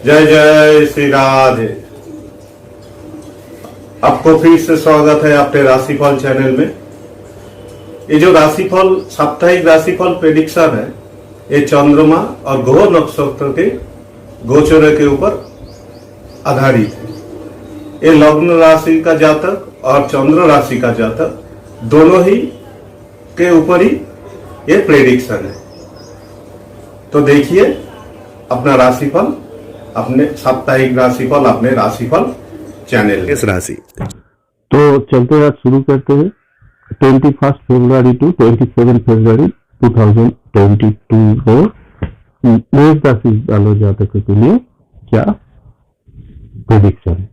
जय जय श्री राधे। आपको फिर से स्वागत है अपने राशिफल चैनल में। ये जो राशिफल साप्ताहिक राशिफल प्रेडिक्शन है, ये चंद्रमा और ग्रह नक्षत्र के गोचर के ऊपर आधारित है। ये लग्न राशि का जातक और चंद्र राशि का जातक दोनों ही के ऊपर ही ये प्रेडिक्शन है। तो देखिए अपना राशिफल, अपने साप्ताहिक राशिफल अपने राशिफल चैनल इस राशि। तो चलते हैं, शुरू करते हैं। 21 फरवरी टू 27 फरवरी 2022 को मेष राशि वालों जातकों के लिए क्या प्रेडिक्शन है।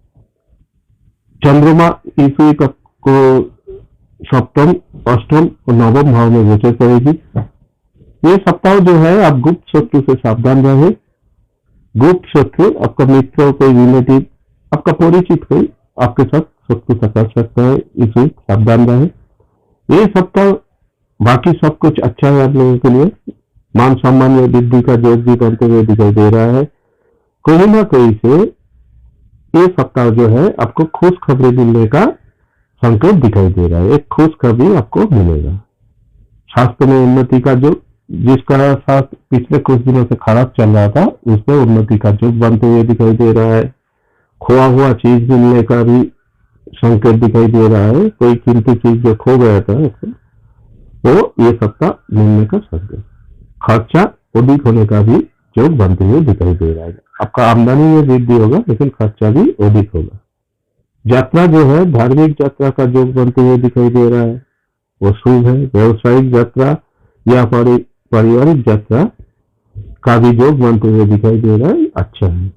चंद्रमा इस वीक को सप्तम, अष्टम और नवम भाव में गोचर करेगी। ये सप्ताह जो है आप गुप्त शत्रु से सावधान रहे। गुप्त शत्रु आपका मित्र, कोई रिलेटिव, आपका परिचित कोई आपके साथ शत्रुता कर सकता है। इस वीक सावधान रहे। ये सप्ताह बाकी सब कुछ अच्छा है आप लोगों के लिए। मान सम्मान में वृद्धि का योग भी करते हुए दिखाई दे रहा है। कोई ना कोई से ये सप्ताह जो है आपको खुश खबरें मिलने का संकेत दिखाई दे रहा है। एक खुश खबरी आपको मिलेगा। स्वास्थ्य में उन्नति का जो जिसका साथ पिछले कुछ दिनों से खराब चल रहा था, उसमें उन्नति का योग बनते हुए दिखाई दे रहा है। खोआ हुआ चीज मिलने का भी संकेत दिखाई दे रहा है। कोई कीमती चीज जो खो गया था वो ये सप्ताह मिलने का संकेत। खर्चा अधिक होने का भी योग बनते हुए दिखाई दे रहा है। आपका आमदनी में वृद्धि होगा, लेकिन खर्चा भी अधिक होगा। यात्रा जो है, धार्मिक यात्रा का योग बनते हुए दिखाई दे रहा है, वो शुभ है। व्यवसायिक यात्रा या पारिवारिक यात्रा का भी योग बनते हुए दिखाई दे रहा है, अच्छा है।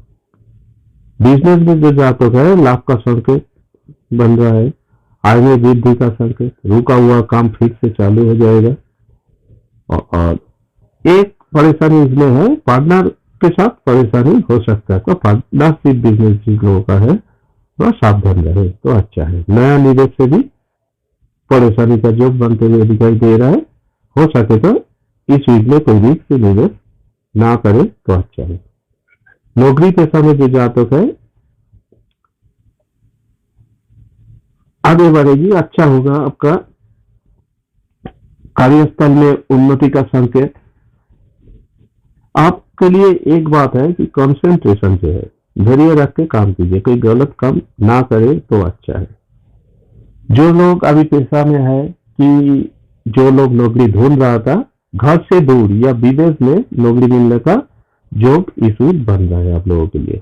बिजनेस में जो जातक है, लाभ का संकेत बन रहा है। आय में वृद्धि का संकेत, रुका हुआ काम फिर से चालू हो जाएगा। और एक परेशानी इसमें है, पार्टनर के साथ परेशानी हो सकता है। तो पार्टनरशिप बिजनेस जिन लोगों का है वह सावधान रहे तो अच्छा है। नया निवेश से भी परेशानी का योग बनते हुए दिखाई दे रहा है। हो सके तो इस वीक में कोई रिस्क निवेश ना करे तो अच्छा है। नौकरी पेशा में जो जातक है आगे बढ़ेगी, अच्छा होगा। आपका कार्यस्थल में उन्नति का संकेत। आपके लिए एक बात है कि कंसंट्रेशन जो है, धैर्य रख के काम कीजिए। कोई गलत काम ना करे तो अच्छा है। जो लोग अभी पेशा में है कि जो लोग नौकरी ढूंढ रहा था, घर से दूर या विदेश में नौकरी मिलने का योग इस वीक बन रहा है आप लोगों के लिए।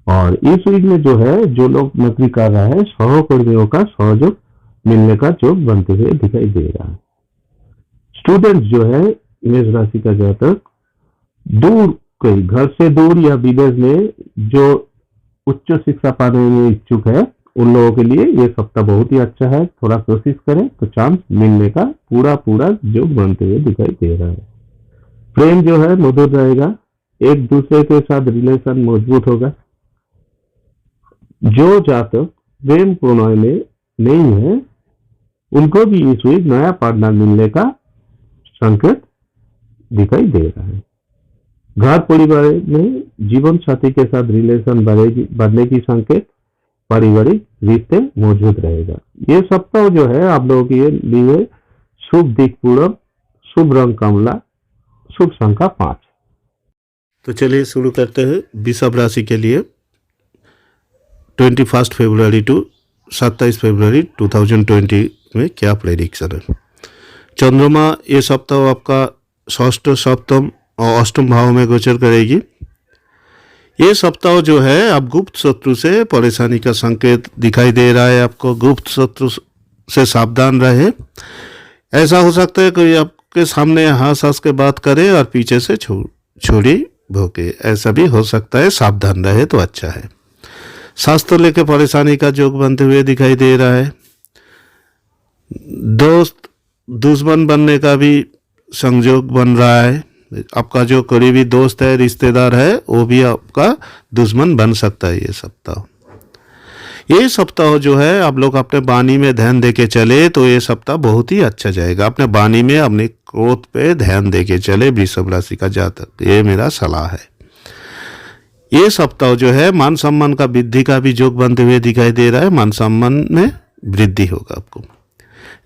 और इस वीक में जो है, जो लोग नौकरी कर रहा है, सहकर्मियों का सहयोग मिलने का योग बनते हुए दिखाई दे रहा है। स्टूडेंट्स जो है, मेष राशि का जातक दूर, कोई घर से दूर या विदेश में जो उच्च शिक्षा पाने में इच्छुक है, उन लोगों के लिए ये सप्ताह बहुत ही अच्छा है। थोड़ा कोशिश करें तो चांस मिलने का पूरा योग बनते हुए दिखाई दे रहा है। प्रेम जो है मधुर रहेगा। एक दूसरे के साथ रिलेशन मजबूत होगा। जो जातक प्रेम प्रणय में नहीं है, उनको भी इस वीक नया पार्टनर मिलने का संकेत दिखाई दे रहा है। घर परिवार में जीवन साथी के साथ रिलेशन बढ़ने की संकेत। पारिवारिक रिश्ते मौजूद रहेगा। ये सप्ताह जो है आप लोगों के लिए शुभ दिक पूर्व, शुभ रंग कमला, शुभ संख्या 5। तो चलिए शुरू करते हैं वृषभ राशि के लिए 21 फरवरी टू 27 फरवरी 2020 में क्या प्रेडिक्शन है। चंद्रमा ये सप्ताह आपका षष्ठ, सप्तम और अष्टम भाव में गोचर करेगी। ये सप्ताह जो है आप गुप्त शत्रु से परेशानी का संकेत दिखाई दे रहा है। आपको गुप्त शत्रु से सावधान रहे। ऐसा हो सकता है कोई आपके सामने हंस हंस के बात करे और पीछे से छुरी भोंके, ऐसा भी हो सकता है। सावधान रहे तो अच्छा है। स्वास्थ्य लेके परेशानी का योग बनते हुए दिखाई दे रहा है। दोस्त दुश्मन बनने का भी संयोग बन रहा है। आपका जो करीबी दोस्त है, रिश्तेदार है, वो भी आपका दुश्मन बन सकता है ये सप्ताह जो है आप लोग अपने वाणी में ध्यान देके चले तो ये सप्ताह बहुत ही अच्छा जाएगा। अपने वाणी में, अपने क्रोध पे ध्यान देके चले वृषभ राशि का जातक, ये मेरा सलाह है। ये सप्ताह जो है मान सम्मान का वृद्धि का भी योग बनते हुए दिखाई दे रहा है। मान सम्मान में वृद्धि होगा आपको।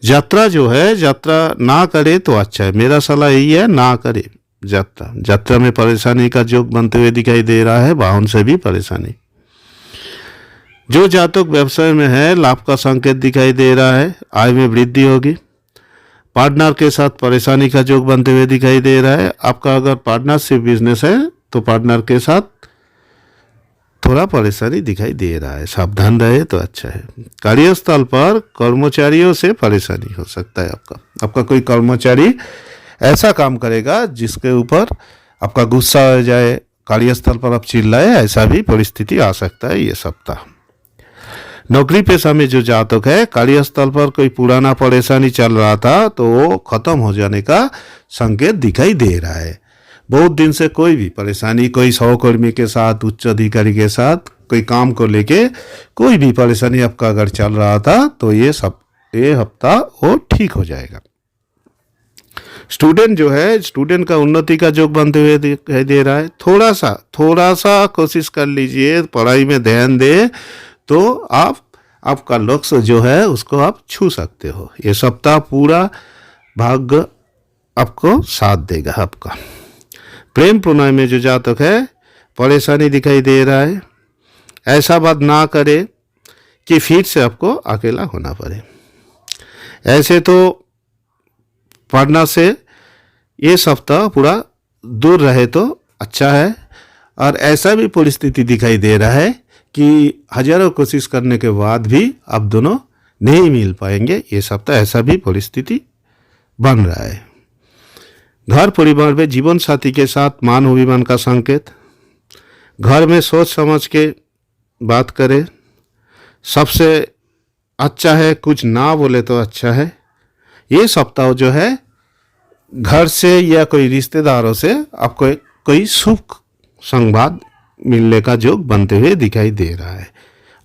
यात्रा जो है, यात्रा ना करे तो अच्छा है। मेरा सलाह यही है, ना करे यात्रा। यात्रा में परेशानी का योग बनते हुए दिखाई दे रहा है, वाहन से भी परेशानी। जो जातक व्यवसाय में है, लाभ का संकेत दिखाई दे रहा है, आय में वृद्धि होगी। पार्टनर के साथ परेशानी का योग बनते हुए दिखाई दे रहा है। आपका अगर पार्टनरशिप बिजनेस है तो पार्टनर के साथ थोड़ा परेशानी दिखाई दे रहा है, सावधान रहे तो अच्छा है। कार्यस्थल पर कर्मचारियों से परेशानी हो सकता है। आपका कोई कर्मचारी ऐसा काम करेगा जिसके ऊपर आपका गुस्सा हो जाए, कार्यस्थल पर आप चिल्लाए, ऐसा भी परिस्थिति आ सकता है ये सप्ताह। नौकरी पेशा में जो जातक है, कार्यस्थल पर कोई पुराना परेशानी चल रहा था तो वो खत्म हो जाने का संकेत दिखाई दे रहा है। बहुत दिन से कोई भी परेशानी, कोई सहकर्मी के साथ, उच्च अधिकारी के साथ कोई काम को लेके कोई भी परेशानी आपका अगर चल रहा था तो ये हफ्ता वो ठीक हो जाएगा। स्टूडेंट जो है, स्टूडेंट का उन्नति का योग बनते हुए दिखाई दे रहा है। थोड़ा सा कोशिश कर लीजिए, पढ़ाई में ध्यान दे तो आपका लक्ष्य जो है उसको आप छू सकते हो। ये सप्ताह पूरा भाग्य आपको साथ देगा आपका। प्रेम प्रणय में जो जातक है, परेशानी दिखाई दे रहा है। ऐसा बात ना करे कि फिर से आपको अकेला होना पड़े। ऐसे तो पढ़ना से ये सप्ताह पूरा दूर रहे तो अच्छा है। और ऐसा भी परिस्थिति दिखाई दे रहा है कि हजारों कोशिश करने के बाद भी आप दोनों नहीं मिल पाएंगे। ये सप्ताह ऐसा भी परिस्थिति बन रहा है। घर परिवार में जीवन साथी के साथ मान अभिमान का संकेत। घर में सोच समझ के बात करें, सबसे अच्छा है कुछ ना बोले तो अच्छा है। ये सप्ताह जो है घर से या कोई रिश्तेदारों से आपको कोई शुभ संवाद मिलने का योग बनते हुए दिखाई दे रहा है।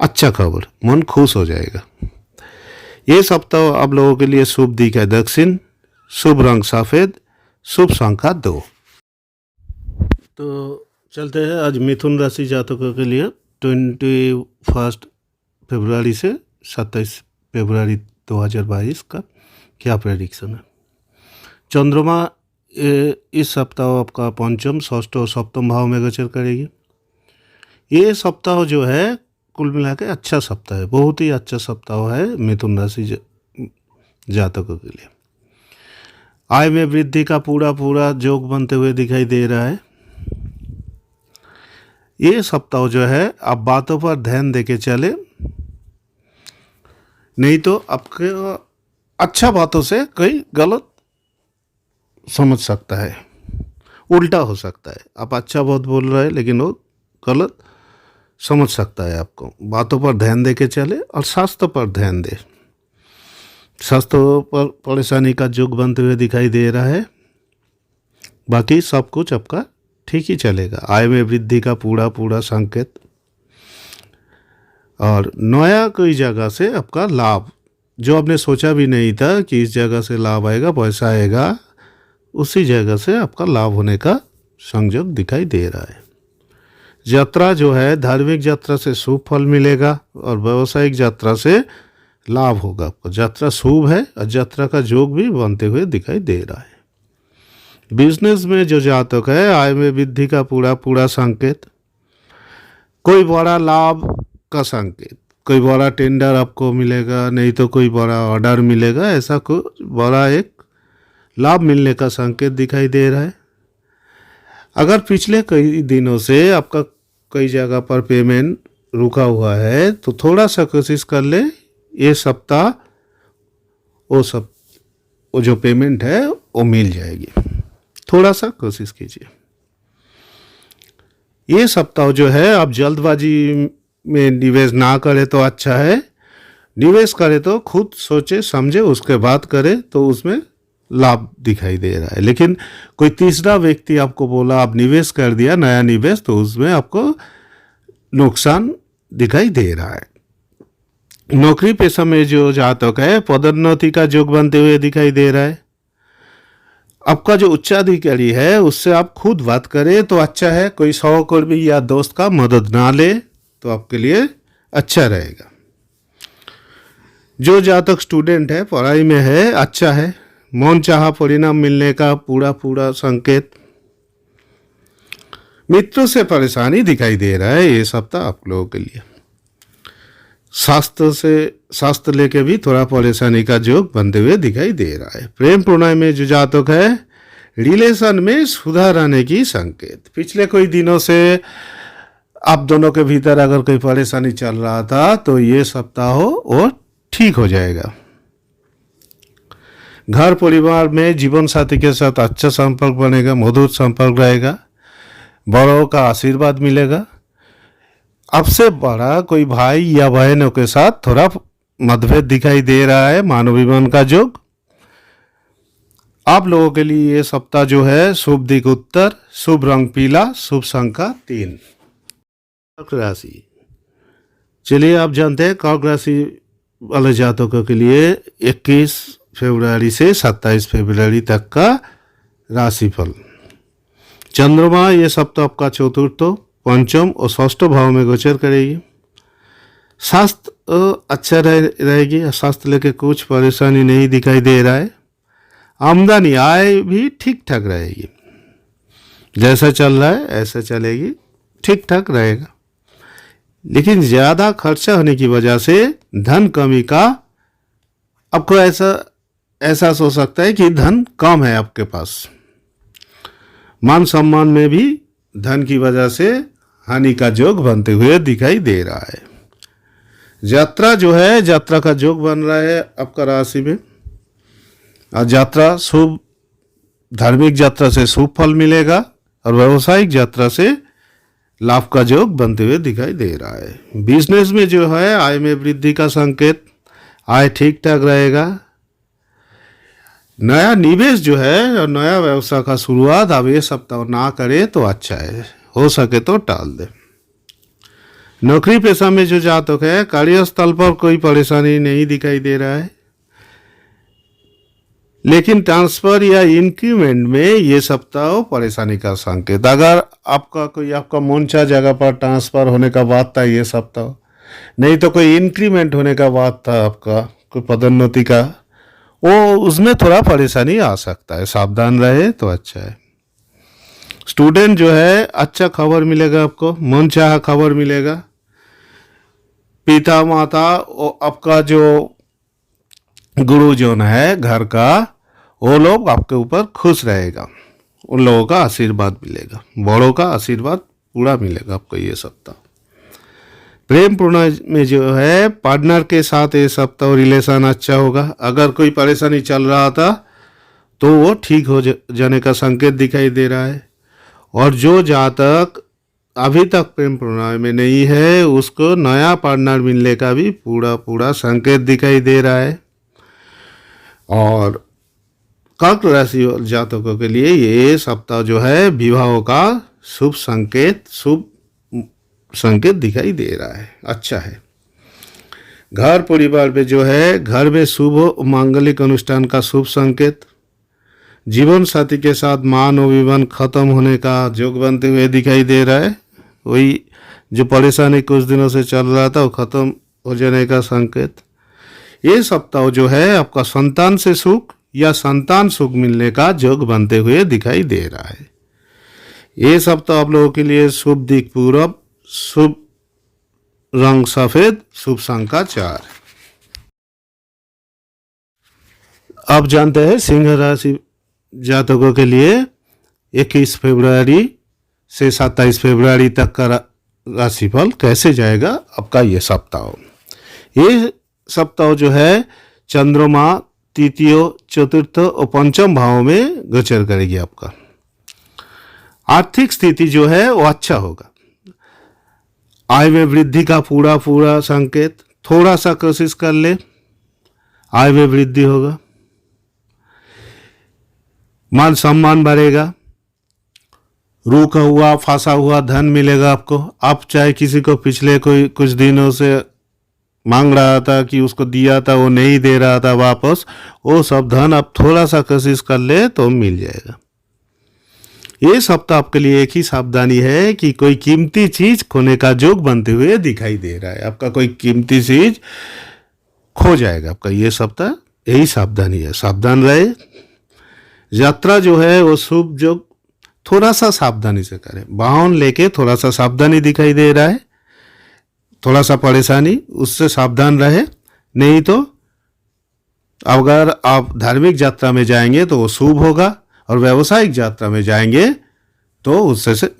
अच्छा खबर, मन खुश हो जाएगा। ये सप्ताह आप लोगों के लिए शुभ दिख है दक्षिण, शुभ रंग सफ़ेद, शुभ संख्या 2। तो चलते हैं आज मिथुन राशि जातकों के लिए 21 फरवरी से 27 फरवरी 2022 का क्या प्रेडिक्शन है। चंद्रमा इस सप्ताह आपका पंचम, षष्ठ और सप्तम भाव में गोचर करेगी। ये सप्ताह जो है कुल मिला के अच्छा सप्ताह है, बहुत ही अच्छा सप्ताह है मिथुन राशि जातकों के लिए। आय में वृद्धि का पूरा योग बनते हुए दिखाई दे रहा है। ये सप्ताह जो है आप बातों पर ध्यान देके चले, नहीं तो आपके अच्छा बातों से कोई गलत समझ सकता है, उल्टा हो सकता है। आप अच्छा बहुत बोल रहे हैं लेकिन वो गलत समझ सकता है आपको। बातों पर ध्यान देके चले और स्वास्थ्य पर ध्यान दे। स्वास्थ्य पर परेशानी का योग बनते हुए दिखाई दे रहा है। बाकी सब कुछ आपका ठीक ही चलेगा। आय में वृद्धि का पूरा संकेत। और नया कोई जगह से आपका लाभ, जो आपने सोचा भी नहीं था कि इस जगह से लाभ आएगा, पैसा आएगा, उसी जगह से आपका लाभ होने का संयोग दिखाई दे रहा है। यात्रा जो है, धार्मिक यात्रा से शुभ फल मिलेगा और व्यावसायिक यात्रा से लाभ होगा आपको। यात्रा शुभ है और यात्रा का योग भी बनते हुए दिखाई दे रहा है। बिजनेस में जो जातक है, आय में वृद्धि का पूरा संकेत। कोई बड़ा लाभ का संकेत, कोई बड़ा टेंडर आपको मिलेगा, नहीं तो कोई बड़ा ऑर्डर मिलेगा, ऐसा कुछ बड़ा एक लाभ मिलने का संकेत दिखाई दे रहा है। अगर पिछले कई दिनों से आपका कई जगह पर पेमेंट रुका हुआ है तो थोड़ा सा कोशिश कर ले, ये सप्ताह वो जो पेमेंट है वो मिल जाएगी। थोड़ा सा कोशिश कीजिए। ये सप्ताह जो है आप जल्दबाजी में निवेश ना करें तो अच्छा है। निवेश करें तो खुद सोचे समझे उसके बाद करें तो उसमें लाभ दिखाई दे रहा है। लेकिन कोई तीसरा व्यक्ति आपको बोला, आप निवेश कर दिया नया निवेश, तो उसमें आपको नुकसान दिखाई दे रहा है। नौकरी पेशा में जो जातक है, पदोन्नति का योग बनते हुए दिखाई दे रहा है। आपका जो उच्चाधिकारी है उससे आप खुद बात करें तो अच्छा है। कोई सहकर्मी या दोस्त का मदद ना ले तो आपके लिए अच्छा रहेगा। जो जातक स्टूडेंट है, पढ़ाई में है, अच्छा है। मन चाहा परिणाम मिलने का पूरा पूरा संकेत। मित्रों से परेशानी दिखाई दे रहा है ये सप्ताह आप लोगों के लिए। शास्त्र लेके भी थोड़ा परेशानी का योग बनते हुए दिखाई दे रहा है। प्रेम प्रणय में जो जातक है, रिलेशन में सुधार आने की संकेत। पिछले कोई दिनों से आप दोनों के भीतर अगर कोई परेशानी चल रहा था तो ये सप्ताह हो वो ठीक हो जाएगा। घर परिवार में जीवन साथी के साथ अच्छा संपर्क बनेगा, मधुर संपर्क रहेगा, बड़ों का आशीर्वाद मिलेगा। आपसे बड़ा कोई भाई या बहनों के साथ थोड़ा मतभेद दिखाई दे रहा है, मानवीवन का योग। आप लोगों के लिए ये सप्ताह जो है शुभ दिक उत्तर, शुभ रंग पीला, शुभ संख्या 3। कर्क राशि। चलिए आप जानते हैं कर्क राशि वाले जातकों के लिए 21 फरवरी से 27 फरवरी तक का राशिफल। चंद्रमा ये सप्ताह आपका चतुर्थ, पंचम और षष्ठ भाव में गोचर करेगी। स्वास्थ्य अच्छा रहेगी, स्वास्थ्य लेके कुछ परेशानी नहीं दिखाई दे रहा है। आमदनी आय भी ठीक ठाक रहेगी, जैसा चल रहा है ऐसा चलेगी, ठीक ठाक रहेगा। लेकिन ज़्यादा खर्चा होने की वजह से धन कमी का आपको ऐसा एहसास हो सकता है कि धन कम है आपके पास। मान सम्मान में भी धन की वजह से हानि का योग बनते हुए दिखाई दे रहा है। यात्रा जो है, यात्रा का योग बन रहा है आपका राशि में, और यात्रा शुभ, धार्मिक यात्रा से शुभ फल मिलेगा और व्यावसायिक यात्रा से लाभ का योग बनते हुए दिखाई दे रहा है। बिजनेस में जो है आय में वृद्धि का संकेत, आय ठीक ठाक रहेगा। नया निवेश जो है और नया व्यवसाय का शुरुआत अब ये सप्ताह ना करे तो अच्छा है, हो सके तो टाल दे। नौकरी पेशा में जो जातक है, कार्यस्थल पर कोई परेशानी नहीं दिखाई दे रहा है, लेकिन ट्रांसफर या इंक्रीमेंट में ये सप्ताह परेशानी का संकेत। अगर आपका मनचा जगह पर ट्रांसफर होने का बात था ये सप्ताह, नहीं तो कोई इंक्रीमेंट होने का बात था आपका, कोई पदोन्नति का, वो उसमें थोड़ा परेशानी आ सकता है, सावधान रहे तो अच्छा है। स्टूडेंट जो है अच्छा खबर मिलेगा आपको, मन चाहा खबर मिलेगा। पिता माता आपका जो गुरुजन है घर का, वो लोग आपके ऊपर खुश रहेगा, उन लोगों का आशीर्वाद मिलेगा, बड़ों का आशीर्वाद पूरा मिलेगा आपको ये सप्ताह। प्रेम प्रणय में जो है पार्टनर के साथ ये सप्ताह रिलेशन अच्छा होगा। अगर कोई परेशानी चल रहा था तो वो ठीक हो जाने का संकेत दिखाई दे रहा है। और जो जातक अभी तक प्रेम प्रणय में नहीं है उसको नया पार्टनर मिलने का भी पूरा संकेत दिखाई दे रहा है। और कर्क राशि जातकों के लिए ये सप्ताह जो है विवाहों का शुभ संकेत दिखाई दे रहा है, अच्छा है। घर परिवार में जो है, घर में शुभ मांगलिक अनुष्ठान का शुभ संकेत। जीवन साथी के साथ मान और विवाद खत्म होने का योग बनते हुए दिखाई दे रहा है। वही जो परेशानी कुछ दिनों से चल रहा था वो खत्म हो जाने का संकेत। ये सप्ताह जो है आपका संतान से सुख या संतान सुख मिलने का योग बनते हुए दिखाई दे रहा है। ये सप्ताह आप लोगों के लिए शुभ दिक पूरब, शुभ रंग सफेद, शुभ संख्या 4। आप जानते हैं सिंह राशि जातकों के लिए 21 फरवरी से 27 फरवरी तक का राशिफल कैसे जाएगा आपका ये सप्ताह। ये सप्ताह जो है चंद्रमा तृतीय, चतुर्थ और पंचम भाव में गोचर करेगी। आपका आर्थिक स्थिति जो है वो अच्छा होगा। आय में वृद्धि का पूरा संकेत। थोड़ा सा कोशिश कर ले, आय में वृद्धि होगा। मान सम्मान बढ़ेगा। रुका हुआ फंसा हुआ धन मिलेगा आपको। आप चाहे किसी को पिछले कुछ दिनों से मांग रहा था, कि उसको दिया था वो नहीं दे रहा था वापस, वो सब धन अब थोड़ा सा कोशिश कर ले तो मिल जाएगा। ये सप्ताह आपके लिए एक ही सावधानी है कि कोई कीमती चीज खोने का योग बनते हुए दिखाई दे रहा है। आपका कोई कीमती चीज खो जाएगा आपका ये सप्ताह, यही सावधानी है, सावधान रहे। यात्रा जो है वो शुभ योग, थोड़ा सा सावधानी से करें। वाहन लेके थोड़ा सा सावधानी दिखाई दे रहा है, थोड़ा सा परेशानी, उससे सावधान रहे। नहीं तो अगर आप धार्मिक यात्रा में जाएंगे तो वो शुभ होगा, और व्यावसायिक यात्रा में जाएंगे तो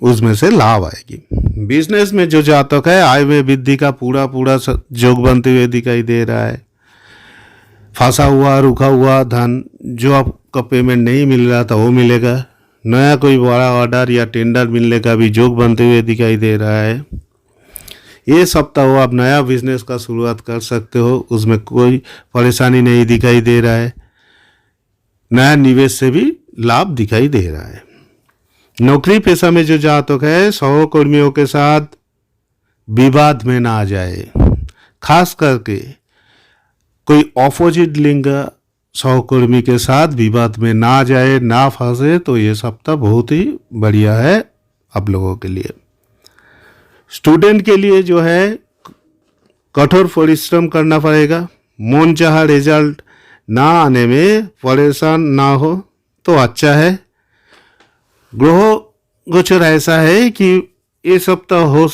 उसमें से लाभ आएगी। बिजनेस में जो जातक है, आय में वृद्धि का पूरा योग बनते हुए दिखाई दे रहा है। फंसा हुआ रुका हुआ धन, जो आपका पेमेंट नहीं मिल रहा था वो मिलेगा। नया कोई बड़ा ऑर्डर या टेंडर मिलने का भी योग बनते हुए दिखाई दे रहा है। ये सप्ताह हो आप नया बिजनेस का शुरुआत कर सकते हो, उसमें कोई परेशानी नहीं दिखाई दे रहा है। नया निवेश से भी लाभ दिखाई दे रहा है। नौकरी पेशा में जो जातक है, सहकर्मियों के साथ विवाद में ना आ जाए, खास करके कोई ऑपोजिट लिंग सहकर्मी के साथ विवाद में ना जाए, ना फंसे, तो ये सप्ताह बहुत ही बढ़िया है आप लोगों के लिए। स्टूडेंट के लिए जो है कठोर परिश्रम करना पड़ेगा। मन चाहा रिजल्ट ना आने में परेशान ना हो तो अच्छा है। ग्रह गोचर ऐसा है कि ये सप्ताह हो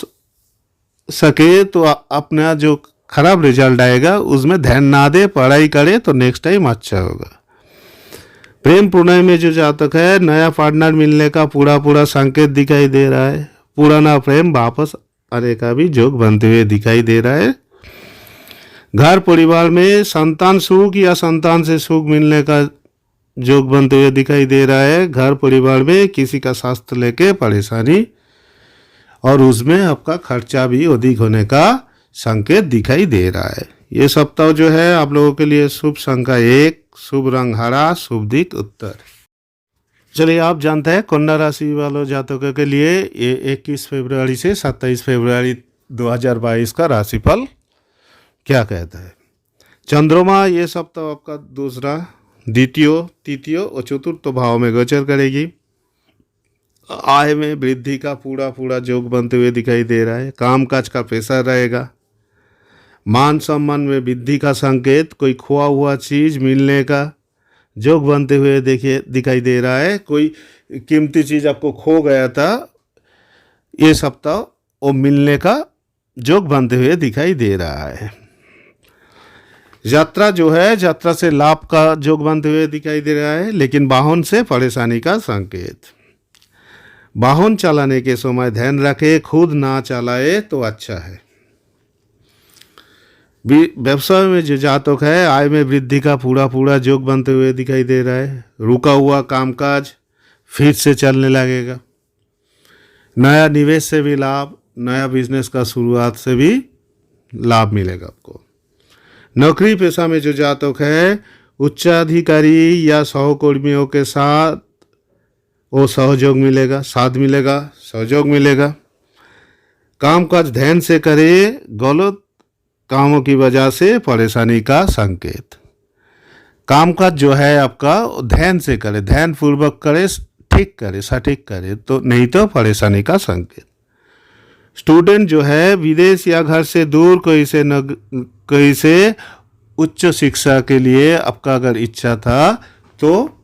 सके तो अपना जो खराब रिजल्ट आएगा उसमें ध्यान ना दे, पढ़ाई करे तो नेक्स्ट टाइम अच्छा होगा। प्रेम प्रणय में जो जातक है, नया पार्टनर मिलने का पूरा संकेत दिखाई दे रहा है। पुराना प्रेम वापस आने का भी योग बनते हुए दिखाई दे रहा है। घर परिवार में संतान सुख या संतान से सुख मिलने का योग बनते हुए दिखाई दे रहा है। घर परिवार में किसी का स्वास्थ्य लेके परेशानी, और उसमें आपका खर्चा भी अधिक होने का संकेत दिखाई दे रहा है। ये सप्ताह जो है आप लोगों के लिए शुभ संख्या 1, शुभ रंग हरा, शुभ दिक उत्तर। चलिए आप जानते हैं कन्या राशि वालों जातकों के लिए ये 21 फरवरी से 27 फरवरी 2022 का राशिफल क्या कहता है। चंद्रमा ये सप्ताह आपका दूसरा, द्वितीय, तृतीय और चतुर्थ भाव में गोचर करेगी। आय में वृद्धि का पूरा योग बनते हुए दिखाई दे रहा है। कामकाज का प्रेशर रहेगा। मान सम्मान में वृद्धि का संकेत, कोई खोआ हुआ चीज मिलने का योग बनते हुए दिखाई दे रहा है। कोई कीमती चीज आपको खो गया था, ये सप्ताह वो मिलने का योग बनते हुए दिखाई दे रहा है। यात्रा जो है, यात्रा से लाभ का योग बनते हुए दिखाई दे रहा है, लेकिन वाहन से परेशानी का संकेत। वाहन चलाने के समय ध्यान रखे, खुद ना चलाए तो अच्छा है। व्यवसाय में जो जातक है, आय में वृद्धि का पूरा योग बनते हुए दिखाई दे रहा है। रुका हुआ कामकाज फिर से चलने लगेगा। नया निवेश से भी लाभ, नया बिजनेस का शुरुआत से भी लाभ मिलेगा आपको। नौकरी पेशा में जो जातक है, उच्चाधिकारी या सहकर्मियों के साथ वो सहयोग मिलेगा, साथ मिलेगा, सहयोग मिलेगा। कामकाज ध्यान से करे, गलत कामों की वजह से परेशानी का संकेत। कामकाज जो है आपका ध्यान से करे, ध्यान पूर्वक करे, ठीक करे, सटीक करे, तो नहीं तो परेशानी का संकेत। स्टूडेंट जो है, विदेश या घर से दूर कहीं से उच्च शिक्षा के लिए आपका अगर इच्छा था तो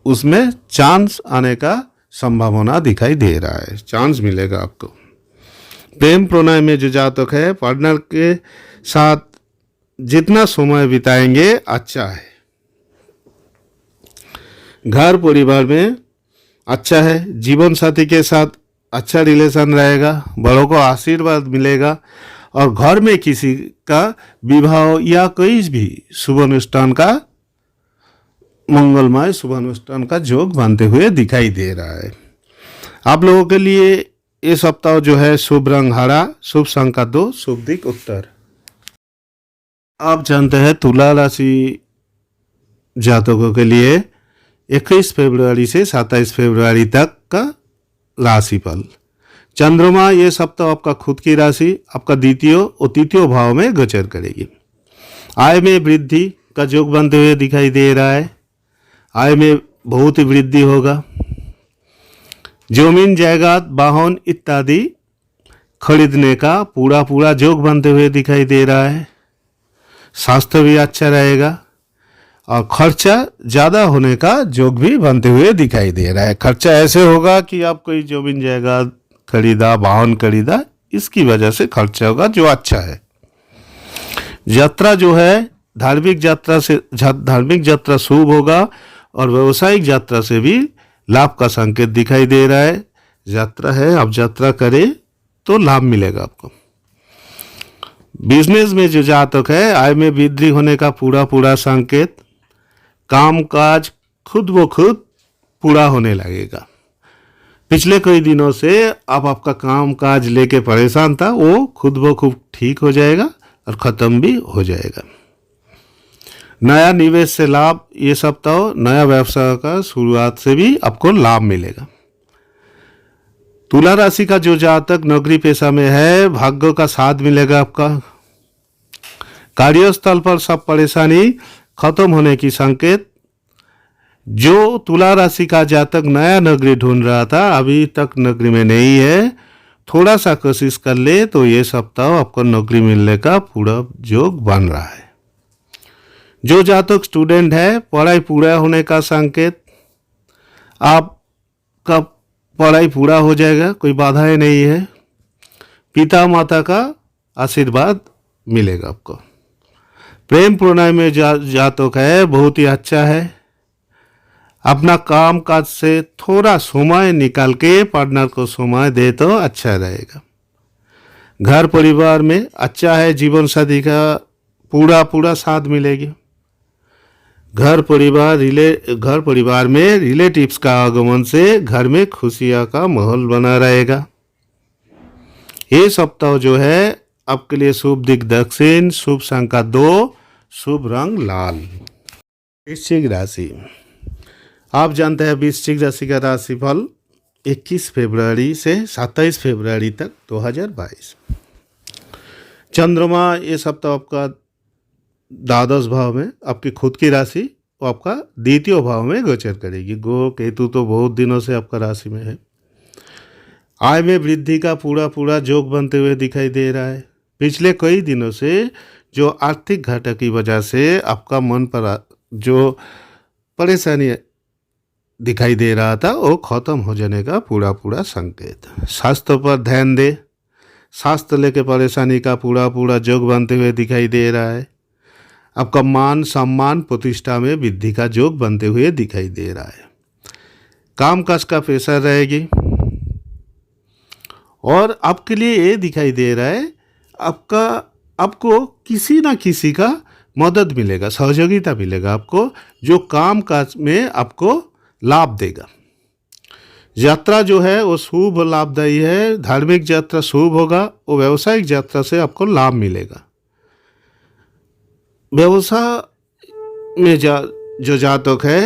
उसमें चांस आने का संभावना दिखाई दे रहा है, चांस मिलेगा आपको। प्रेम प्रणय में जो जातक है, पार्टनर के साथ जितना समय बिताएंगे अच्छा है। घर परिवार में अच्छा है। जीवन साथी के साथ अच्छा रिलेशन रहेगा, बड़ों को आशीर्वाद मिलेगा, और घर में किसी का विवाह या कोई भी शुभ अनुष्ठान का, मंगलमय शुभ अनुष्ठान का योग बनते हुए दिखाई दे रहा है। आप लोगों के लिए ये सप्ताह जो है शुभ रंग हरा, शुभ संख्या 2, शुभ दिक उत्तर। आप जानते हैं तुला राशि जातकों के लिए 21 फरवरी से 27 फरवरी तक का राशिफल। चंद्रमा ये सप्ताह आपका खुद की राशि आपका द्वितीय और तृतीय भाव में गोचर करेगी। आय में वृद्धि का योग बनते हुए दिखाई दे रहा है। आय में बहुत ही वृद्धि होगा। जमीन जायदाद वाहन इत्यादि खरीदने का पूरा योग बनते हुए दिखाई दे रहा है। स्वास्थ्य भी अच्छा रहेगा और खर्चा ज़्यादा होने का योग भी बनते हुए दिखाई दे रहा है। खर्चा ऐसे होगा कि आप कोई जमीन जायदाद खरीदा, वाहन खरीदा, इसकी वजह से खर्चा होगा जो अच्छा है। यात्रा जो है धार्मिक यात्रा शुभ होगा और व्यावसायिक यात्रा से भी लाभ का संकेत दिखाई दे रहा है। यात्रा है, आप यात्रा करें तो लाभ मिलेगा आपको। बिजनेस में जो जातक है आय में वृद्धि होने का पूरा संकेत। काम काज खुद ब खुद पूरा होने लगेगा। पिछले कई दिनों से आपका काम काज लेके परेशान था, वो खुद ब खुद ठीक हो जाएगा और ख़त्म भी हो जाएगा। नया निवेश से लाभ ये सप्ताह, नया व्यवसाय का शुरुआत से भी आपको लाभ मिलेगा। तुला राशि का जो जातक नौकरी पेशा में है, भाग्य का साथ मिलेगा आपका। कार्यस्थल पर सब परेशानी खत्म होने की संकेत। जो तुला राशि का जातक नया नौकरी ढूंढ रहा था, अभी तक नौकरी में नहीं है, थोड़ा सा कोशिश कर ले तो ये सप्ताह आपको नौकरी मिलने का पूरा योग बन रहा है। जो जातक स्टूडेंट है, पढ़ाई पूरा होने का संकेत। आपका पढ़ाई पूरा हो जाएगा, कोई बाधाएं नहीं है। पिता माता का आशीर्वाद मिलेगा आपको। प्रेम प्रणय में जातक है बहुत ही अच्छा है। अपना काम काज से थोड़ा समय निकाल के पार्टनर को समय दे तो अच्छा रहेगा। घर परिवार में अच्छा है, जीवन साथी का पूरा साथ मिलेगी। घर परिवार में रिलेटिव्स का आगमन से घर में खुशियां का माहौल बना रहेगा। ये सप्ताह जो है आपके लिए शुभ दिक दक्षिण, शुभ संख्या 2, शुभ रंग लाल। वृश्चिक राशि, आप जानते हैं वृश्चिक राशि का राशिफल 21 फरवरी से 27 फरवरी तक 2022। चंद्रमा ये सप्ताह आपका द्वादश भाव में, आपकी खुद की राशि, वो आपका द्वितीय भाव में गोचर करेगी। गो केतु तो बहुत दिनों से आपका राशि में है। आय में वृद्धि का पूरा योग बनते हुए दिखाई दे रहा है। पिछले कई दिनों से जो आर्थिक घाटा की वजह से आपका मन पर जो परेशानी दिखाई दे रहा था, वो खत्म हो जाने का पूरा संकेत। स्वास्थ्य पर ध्यान दे। स्वास्थ्य लेके परेशानी का पूरा योग बनते हुए दिखाई दे रहा है। आपका मान सम्मान प्रतिष्ठा में वृद्धि का योग बनते हुए दिखाई दे रहा है। काम काज का प्रेशर रहेगी और आपके लिए ये दिखाई दे रहा है आपको किसी ना किसी का मदद मिलेगा, सहयोगिता मिलेगा आपको, जो काम काज में आपको लाभ देगा। यात्रा जो है वो शुभ लाभदायी है। धार्मिक यात्रा शुभ होगा और व्यावसायिक यात्रा से आपको लाभ मिलेगा। व्यवसाय में जो जातक है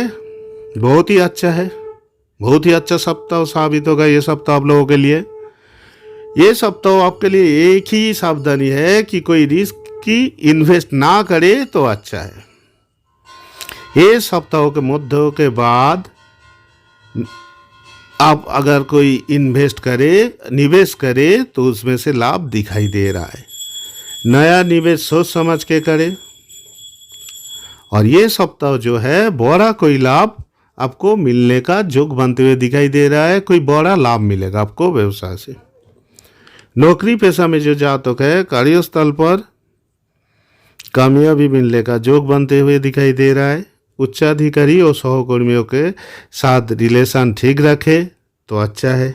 बहुत ही अच्छा है, बहुत ही अच्छा सप्ताह साबित होगा ये सप्ताह आप लोगों के लिए। ये सप्ताह आपके लिए एक ही सावधानी है कि कोई रिस्क की इन्वेस्ट ना करे तो अच्छा है। ये सप्ताह के मध्य के बाद आप अगर कोई निवेश करे तो उसमें से लाभ दिखाई दे रहा है। नया निवेश सोच समझ के करे और ये सप्ताह जो है बड़ा कोई लाभ आपको मिलने का योग बनते हुए दिखाई दे रहा है। कोई बड़ा लाभ मिलेगा आपको व्यवसाय से। नौकरी पेशा में जो जातक है कार्यस्थल पर कामयाबी मिलने का योग बनते हुए दिखाई दे रहा है। उच्चाधिकारी और सहकर्मियों के साथ रिलेशन ठीक रखे तो अच्छा है।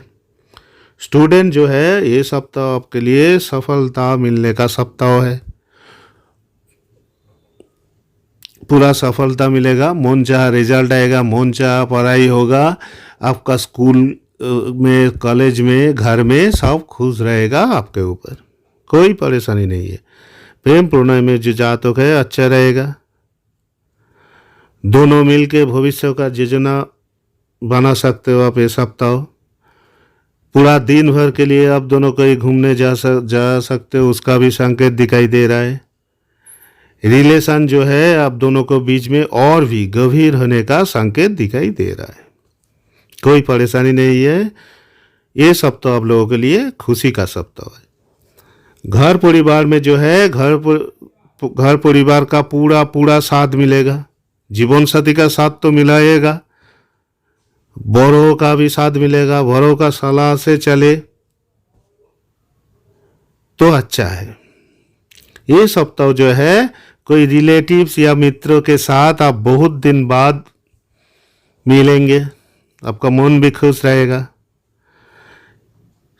स्टूडेंट जो है ये सप्ताह आपके लिए सफलता मिलने का सप्ताह है। पूरा सफलता मिलेगा, मन चाह रिजल्ट आएगा, मन चाह पढ़ाई होगा। आपका स्कूल में, कॉलेज में, घर में सब खुश रहेगा आपके ऊपर, कोई परेशानी नहीं है। प्रेम प्रणय में जो जातक है अच्छा रहेगा। दोनों मिलके भविष्य का योजना बना सकते हो आप ये सप्ताह। पूरा दिन भर के लिए आप दोनों कहीं घूमने जा सकते हो, उसका भी संकेत दिखाई दे रहा है। रिलेशन जो है आप दोनों को बीच में और भी गंभीर होने का संकेत दिखाई दे रहा है। कोई परेशानी नहीं है। ये सप्ताह आप लोगों के लिए खुशी का सप्ताह है। घर परिवार में जो है घर परिवार का पूरा साथ मिलेगा। जीवन साथी का साथ तो मिलाएगा, बड़ों का भी साथ मिलेगा। बड़ों का सलाह से चले तो अच्छा है। ये सप्ताह जो है कोई रिलेटिव्स या मित्रों के साथ आप बहुत दिन बाद मिलेंगे, आपका मन भी खुश रहेगा।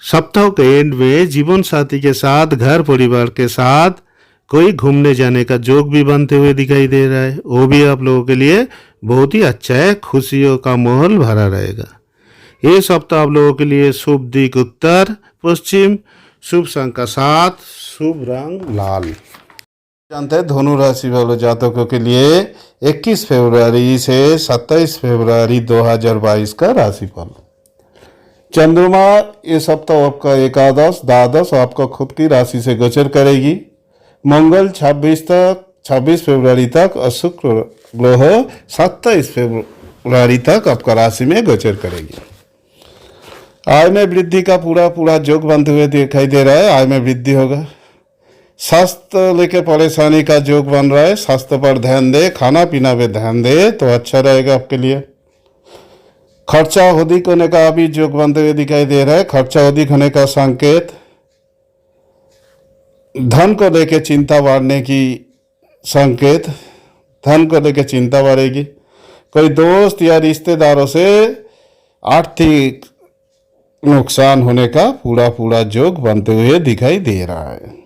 सप्ताह के एंड में जीवन साथी के साथ, घर परिवार के साथ कोई घूमने जाने का जोग भी बनते हुए दिखाई दे रहा है। वो भी आप लोगों के लिए बहुत ही अच्छा है। खुशियों का माहौल भरा रहेगा। ये सप्ताह आप लोगों के लिए शुभ दिक उत्तर पश्चिम, शुभ संख्या 7, शुभ रंग लाल। जानते हैं धनु राशि वाले जातकों के लिए 21 फरवरी से 27 फरवरी 2022 का राशिफल। चंद्रमा ये सप्ताह आपका एकादश द्वादश आपका खुद की राशि से गोचर करेगी। मंगल 26 फरवरी तक और शुक्र ग्रह 27 फरवरी तक आपका राशि में गोचर करेगी। आय में वृद्धि का पूरा योग बनते हुए दिखाई दे रहा है। आय में वृद्धि होगा। स्वास्थ्य लेकर परेशानी का योग बन रहा है। स्वास्थ्य पर ध्यान दे, खाना पीना पे ध्यान दे तो अच्छा रहेगा आपके लिए। खर्चा अधिक होने का भी योग बनते हुए दिखाई दे रहा है। खर्चा अधिक होने का संकेत, धन को लेकर चिंता बढ़ने की संकेत, धन को लेकर चिंता बढ़ेगी। कोई दोस्त या रिश्तेदारों से आर्थिक नुकसान होने का पूरा योग बनते हुए दिखाई दे रहा है।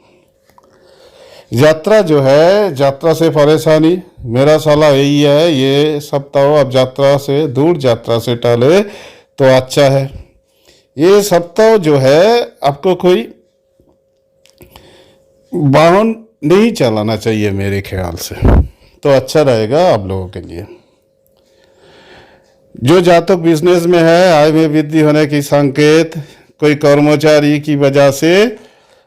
यात्रा जो है, यात्रा से परेशानी, मेरा सलाह यही है ये सप्ताह अब यात्रा से दूर यात्रा से टाले तो अच्छा है। ये सप्ताह जो है आपको कोई वाहन नहीं चलाना चाहिए मेरे ख्याल से, तो अच्छा रहेगा आप लोगों के लिए। जो जातक बिजनेस में है, आय में वृद्धि होने की संकेत, कोई कर्मचारी की वजह से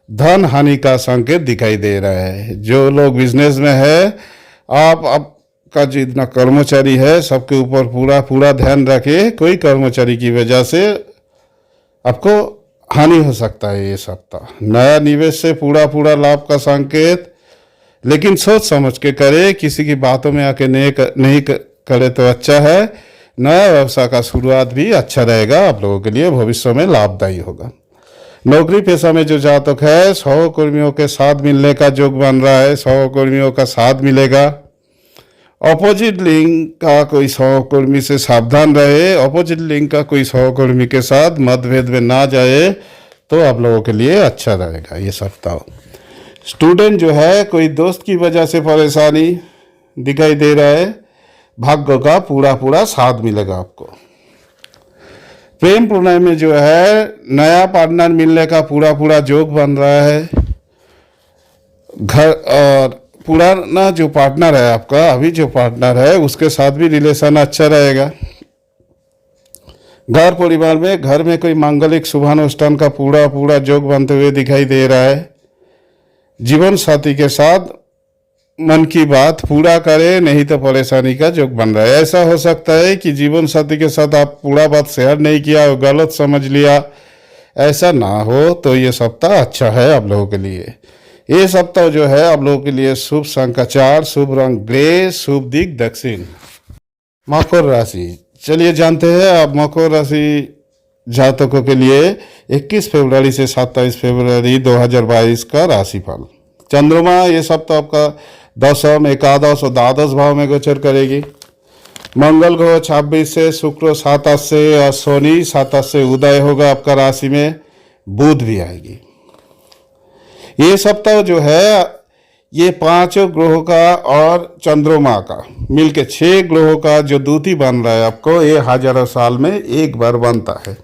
धन हानि का संकेत दिखाई दे रहा है। जो लोग बिजनेस में है, आपका जितना कर्मचारी है सबके ऊपर पूरा ध्यान रखे। कोई कर्मचारी की वजह से आपको हानि हो सकता है ये सप्ताह। नया निवेश से पूरा लाभ का संकेत, लेकिन सोच समझ के करे, किसी की बातों में आके नहीं करे तो अच्छा है। नया व्यवसाय का शुरुआत भी अच्छा रहेगा आप लोगों के लिए, भविष्य में लाभदायी होगा। नौकरी पेशा में जो जातक है, सहकर्मियों के साथ मिलने का योग बन रहा है। सहकर्मियों का साथ मिलेगा। अपोजिट लिंग का कोई सहकर्मी से सावधान रहे। अपोजिट लिंग का कोई सहकर्मी के साथ मतभेद में ना जाए तो आप लोगों के लिए अच्छा रहेगा ये सप्ताह। स्टूडेंट जो है, कोई दोस्त की वजह से परेशानी दिखाई दे रहा है। भाग्य का पूरा साथ मिलेगा आपको। प्रेम प्रणय में जो है, नया पार्टनर मिलने का पूरा योग बन रहा है। घर और पुराना जो पार्टनर है आपका, अभी जो पार्टनर है उसके साथ भी रिलेशन अच्छा रहेगा। घर परिवार में, घर में कोई मांगलिक शुभानुष्ठान का पूरा योग बनते हुए दिखाई दे रहा है। जीवन साथी के साथ मन की बात पूरा करे, नहीं तो परेशानी का योग बन रहा है। ऐसा हो सकता है कि जीवन साथी के साथ आप पूरा बात शेयर नहीं किया, गलत समझ लिया, ऐसा ना हो तो ये सप्ताह अच्छा है आप लोगों के लिए। ये सप्ताह जो है आप लोगों के लिए शुभ संख्या 4, शुभ रंग ग्रे, शुभ दिक दक्षिण। मकर राशि, चलिए जानते हैं अब मकर राशि जातकों के लिए 21 फरवरी से 27 फरवरी 2022 का राशिफल। चंद्रमा ये सप्ताह आपका दशम, एकादश और द्वादश भाव में गोचर करेगी। मंगल ग्रह 26 से, शुक्र 27 से और शनि 27 से उदय होगा आपका राशि में। बुध भी आएगी। ये सप्ताह जो है ये 5 ग्रहों का और चंद्रमा का मिलके 6 ग्रहों का जो दूती बन रहा है आपको, ये हजारों साल में एक बार बनता है।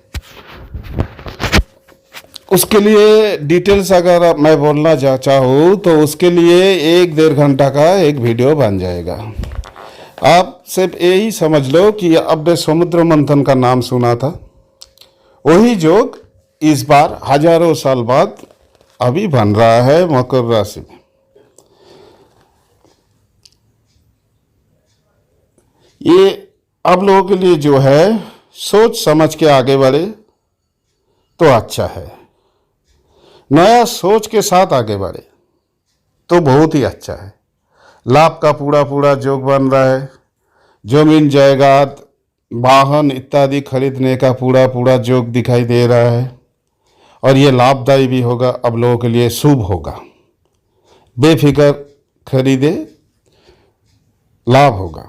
उसके लिए डिटेल्स अगर मैं बोलना चाहूँ तो उसके लिए 1-1.5 घंटा का एक वीडियो बन जाएगा। आप सिर्फ यही समझ लो कि आपने समुद्र मंथन का नाम सुना था, वही योग इस बार हजारों साल बाद अभी बन रहा है मकर राशि में। ये अब लोगों के लिए जो है सोच समझ के आगे बढ़े तो अच्छा है, नया सोच के साथ आगे बढ़े तो बहुत ही अच्छा है। लाभ का पूरा पूरा योग बन रहा है। जमीन जायदाद वाहन इत्यादि खरीदने का पूरा पूरा योग दिखाई दे रहा है और ये लाभदायी भी होगा, अब लोगों के लिए शुभ होगा। बेफिक्र खरीदे, लाभ होगा।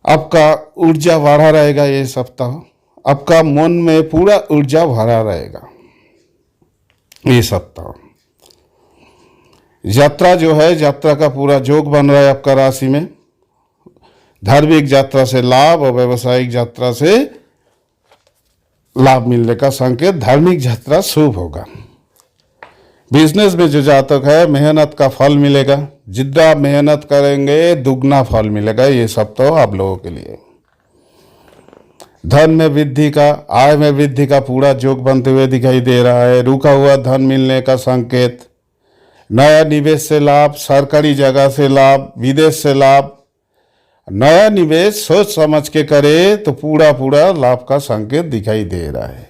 आपका ऊर्जा बढ़ा रहेगा ये सप्ताह, आपका मन में पूरा ऊर्जा भरा रहेगा ये सप्ताह। यात्रा जो है, यात्रा का पूरा योग बन रहा है आपका राशि में। धार्मिक यात्रा से लाभ और व्यावसायिक यात्रा से लाभ मिलने का संकेत, धार्मिक यात्रा शुभ होगा। बिजनेस में जो जातक है मेहनत का फल मिलेगा, जितना आप मेहनत करेंगे दुगना फल मिलेगा ये सप्ताह आप लोगों के लिए। धन में वृद्धि का, आय में वृद्धि का पूरा योग बनते हुए दिखाई दे रहा है। रुका हुआ धन मिलने का संकेत, नया निवेश से लाभ, सरकारी जगह से लाभ, विदेश से लाभ। नया निवेश सोच समझ के करे तो पूरा पूरा लाभ का संकेत दिखाई दे रहा है।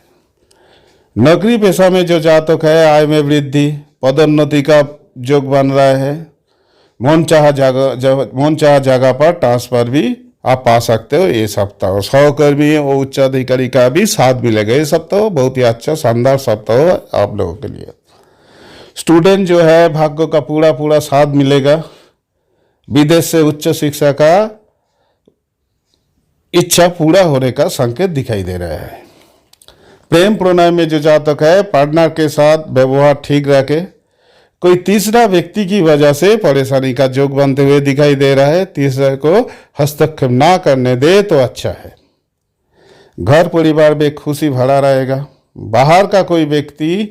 नौकरी पेशा में जो जातक है आय में वृद्धि, पदोन्नति का योग बन रहा है। मन चाह जगह पर ट्रांसफर भी आप पा सकते हो ये सप्ताह। सहकर्मी और उच्चाधिकारी का भी साथ मिलेगा ये सप्ताह। बहुत ही अच्छा शानदार सप्ताह आप लोगों के लिए। स्टूडेंट जो है भाग्य का पूरा पूरा साथ मिलेगा। विदेश से उच्च शिक्षा का इच्छा पूरा होने का संकेत दिखाई दे रहा है। प्रेम प्रणय में जो जातक है पार्टनर के साथ व्यवहार ठीक रखे। कोई तीसरा व्यक्ति की वजह से परेशानी का योग बनते हुए दिखाई दे रहा है। तीसरे को हस्तक्षेप ना करने दे तो अच्छा है। घर परिवार में खुशी भरा रहेगा। बाहर का कोई व्यक्ति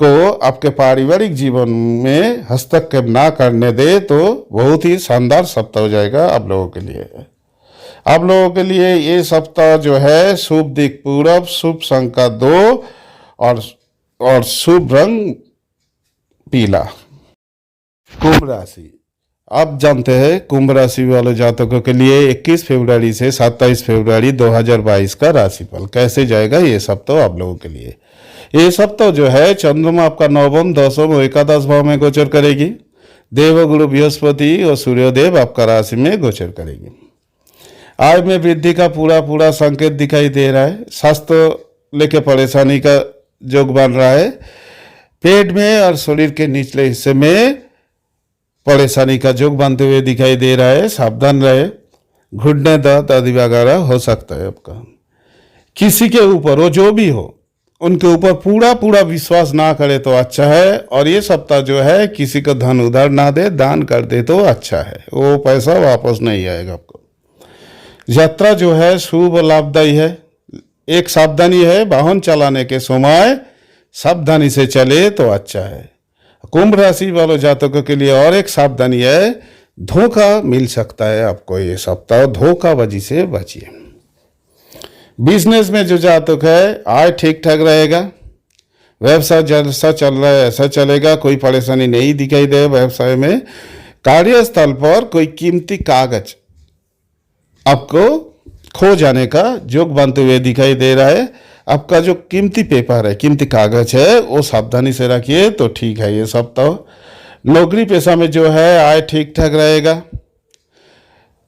को आपके पारिवारिक जीवन में हस्तक्षेप ना करने दे तो बहुत ही शानदार सप्ताह हो जाएगा आप लोगों के लिए। आप लोगों के लिए ये सप्ताह जो है शुभ दिक पूरब, शुभ संख्या 2 और शुभ रंग पीला। कुंभ राशि, आप जानते हैं कुंभ राशि वाले जातकों के लिए 21 फरवरी से 27 फरवरी 2022 का राशिफल कैसे जाएगा ये सप्ताह आप लोगों के लिए। ये सप्ताह जो है चंद्रमा आपका नवम, दशम और एकादश भाव में गोचर करेगी। देवगुरु बृहस्पति और सूर्यदेव आपका राशि में गोचर करेगी। आय में वृद्धि का पूरा पूरा संकेत दिखाई दे रहा है। स्वास्थ्य लेके परेशानी का योग बन रहा है। पेट में और शरीर के निचले हिस्से में परेशानी का योग बनते हुए दिखाई दे रहा है। सावधान रहे, घुटने दर्द आदि वगैरह हो सकता है आपका। किसी के ऊपर वो जो भी हो उनके ऊपर पूरा पूरा विश्वास ना करे तो अच्छा है। और ये सप्ताह जो है किसी को धन उधार ना दे, दान कर दे तो अच्छा है, वो पैसा वापस नहीं आएगा आपको। यात्रा जो है शुभ लाभदायी है। एक सावधानी है, वाहन चलाने के समय सावधानी से चले तो अच्छा है। कुंभ राशि वालों जातकों के लिए और एक सावधानी है, धोखा मिल सकता है आपको ये सप्ताह, धोखाबाजी से बचिए। बिजनेस में जो जातक है आय ठीक ठाक रहेगा। व्यवसाय जैसा चल रहा है ऐसा चलेगा, कोई परेशानी नहीं दिखाई दे व्यवसाय में। कार्यस्थल पर कोई कीमती कागज आपको खो जाने का योग बनते हुए दिखाई दे रहा है। आपका जो कीमती पेपर है, कीमती कागज है, वो सावधानी से रखिए तो ठीक है ये सप्ताह। नौकरी पेशा में जो है आय ठीक ठाक रहेगा।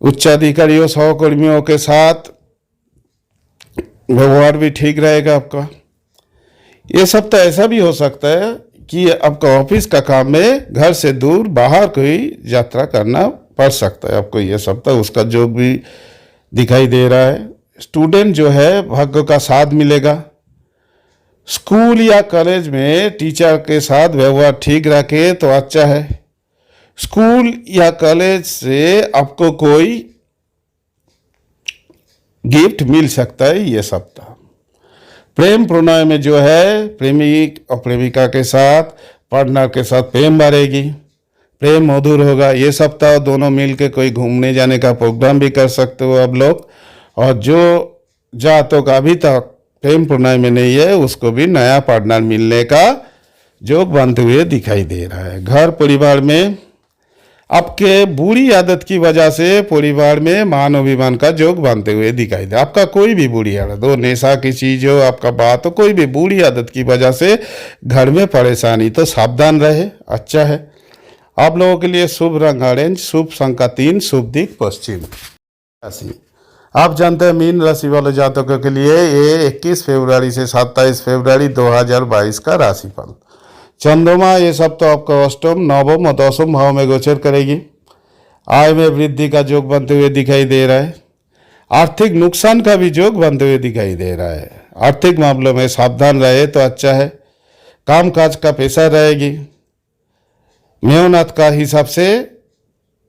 उच्चाधिकारियों सहकर्मियों के साथ व्यवहार भी ठीक रहेगा आपका। ये सप्ताह ऐसा भी हो सकता है कि आपका ऑफिस का काम में घर से दूर बाहर कोई यात्रा करना पड़ सकता है आपको ये सप्ताह, उसका योग भी दिखाई दे रहा है। स्टूडेंट जो है भाग्य का साथ मिलेगा। स्कूल या कॉलेज में टीचर के साथ व्यवहार ठीक रखे तो अच्छा है। स्कूल या कॉलेज से आपको कोई गिफ्ट मिल सकता है ये सप्ताह। प्रेम प्रणय में जो है प्रेमी और प्रेमिका के साथ, पार्टनर के साथ प्रेम बढ़ेगी, प्रेम मधुर होगा ये सप्ताह। दोनों मिलकर कोई घूमने जाने का प्रोग्राम भी कर सकते हो आप लोग। और जो जातक अभी तक प्रेम प्रणय में नहीं है उसको भी नया पार्टनर मिलने का योग बनते हुए दिखाई दे रहा है। घर परिवार में आपके बुरी आदत की वजह से परिवार में मान अभिमान का योग बनते हुए दिखाई दे। आपका कोई भी बुरी आदत हो, नशा की चीज हो, आपका बात हो, कोई भी बुरी आदत की वजह से घर में परेशानी, तो सावधान रहे, अच्छा है। आप लोगों के लिए शुभ रंग ऑरेंज, शुभ संख्या 3, शुभ दिक पश्चिम। राशि आप जानते हैं मीन राशि वाले जातकों के लिए ये 21 फरवरी से 27 फरवरी 2022 का राशिफल। चंद्रमा ये सप्ताह आपका अष्टम, नवम और दसम भाव में गोचर करेगी। आय में वृद्धि का योग बनते हुए दिखाई दे रहा है। आर्थिक नुकसान का भी योग बनते हुए दिखाई दे रहा है। आर्थिक मामलों में सावधान रहे तो अच्छा है। कामकाज का पैसा रहेगी। मेहनत का हिसाब से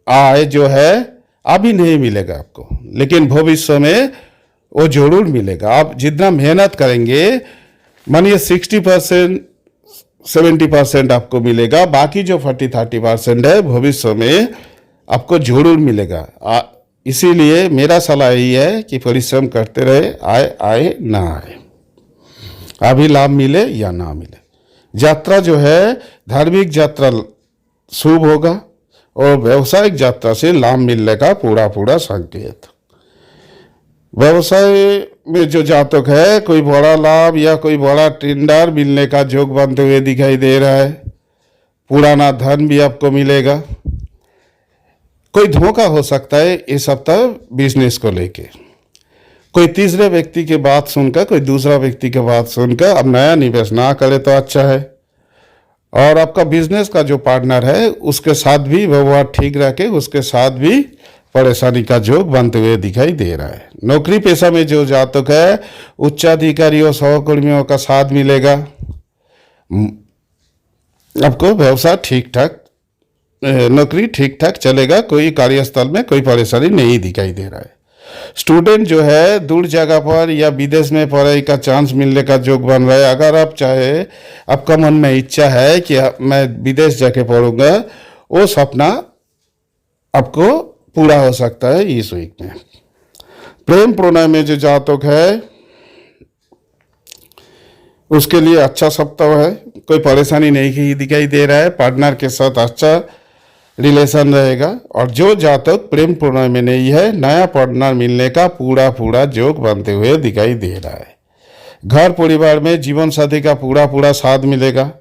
आय जो है अभी नहीं मिलेगा आपको, लेकिन भविष्य में वो जरूर मिलेगा। आप जितना मेहनत करेंगे, मानिए 60% 70% आपको मिलेगा, बाकी जो 40-30% है भविष्य में आपको जरूर मिलेगा। इसीलिए मेरा सलाह यही है कि परिश्रम करते रहे, आए ना आए, अभी लाभ मिले या ना मिले। यात्रा जो है धार्मिक यात्रा शुभ होगा और व्यवसायिक यात्रा से लाभ मिलने का पूरा संकेत। व्यवसाय में जो जातक है कोई बड़ा लाभ या कोई बड़ा टेंडर मिलने का योग बनते हुए दिखाई दे रहा है। पुराना धन भी आपको मिलेगा। कोई धोखा हो सकता है इस सप्ताह बिजनेस को लेके। कोई तीसरे व्यक्ति की बात सुनकर, कोई दूसरा व्यक्ति की बात सुनकर अब नया निवेश ना करे तो अच्छा है। और आपका बिजनेस का जो पार्टनर है उसके साथ भी व्यवहार ठीक रखे, उसके साथ भी परेशानी का योग बनते हुए दिखाई दे रहा है। नौकरी पेशा में जो जातक है उच्चाधिकारियों सहकर्मियों का साथ मिलेगा। आपको व्यवसाय ठीक ठाक, नौकरी ठीक ठाक चलेगा। कोई कार्यस्थल में कोई परेशानी नहीं दिखाई दे रहा है। स्टूडेंट जो है दूर जगह पर या विदेश में पढ़ाई का चांस मिलने का योग बन रहा है। अगर आप चाहे, आपका मन में इच्छा है कि मैं विदेश जाके पढ़ूंगा, वो सपना आपको पूरा हो सकता है इस वीक में। प्रेम प्रणय में जो जातक है उसके लिए अच्छा सप्ताह है। कोई परेशानी नहीं दिखाई दे रहा है। पार्टनर के साथ अच्छा रिलेशन रहेगा। और जो जातक प्रेम प्रणय में नहीं है, नया पार्टनर मिलने का पूरा योग बनते हुए दिखाई दे रहा है। घर परिवार में जीवन साथी का पूरा साथ मिलेगा।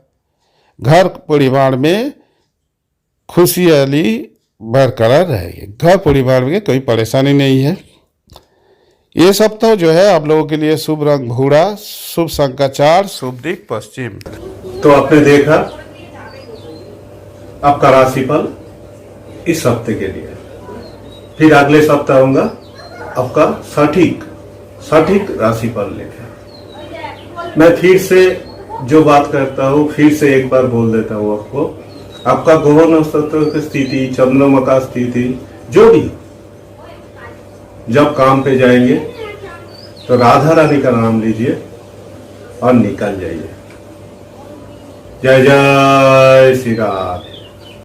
घर परिवार में खुशहाली बरकरार रहेगी। घर परिवार में कोई परेशानी नहीं है। ये सप्ताह जो है आप लोगों के लिए शुभ रंग भूरा, शुभ संख्या 4, शुभ दिक पश्चिम। तो आपने देखा आपका राशिफल इस हफ्ते के लिए। फिर अगले सप्ताह होगा आपका सटीक राशिफल लेकर। मैं फिर से जो बात करता हूँ फिर से एक बार बोल देता हूँ आपको। आपका ग्रह नक्षत्र की स्थिति, चंद्रमा का स्थिति जो भी, जब काम पे जाएंगे तो राधा रानी का नाम लीजिए और निकल जाइए। जय जय श्री राम।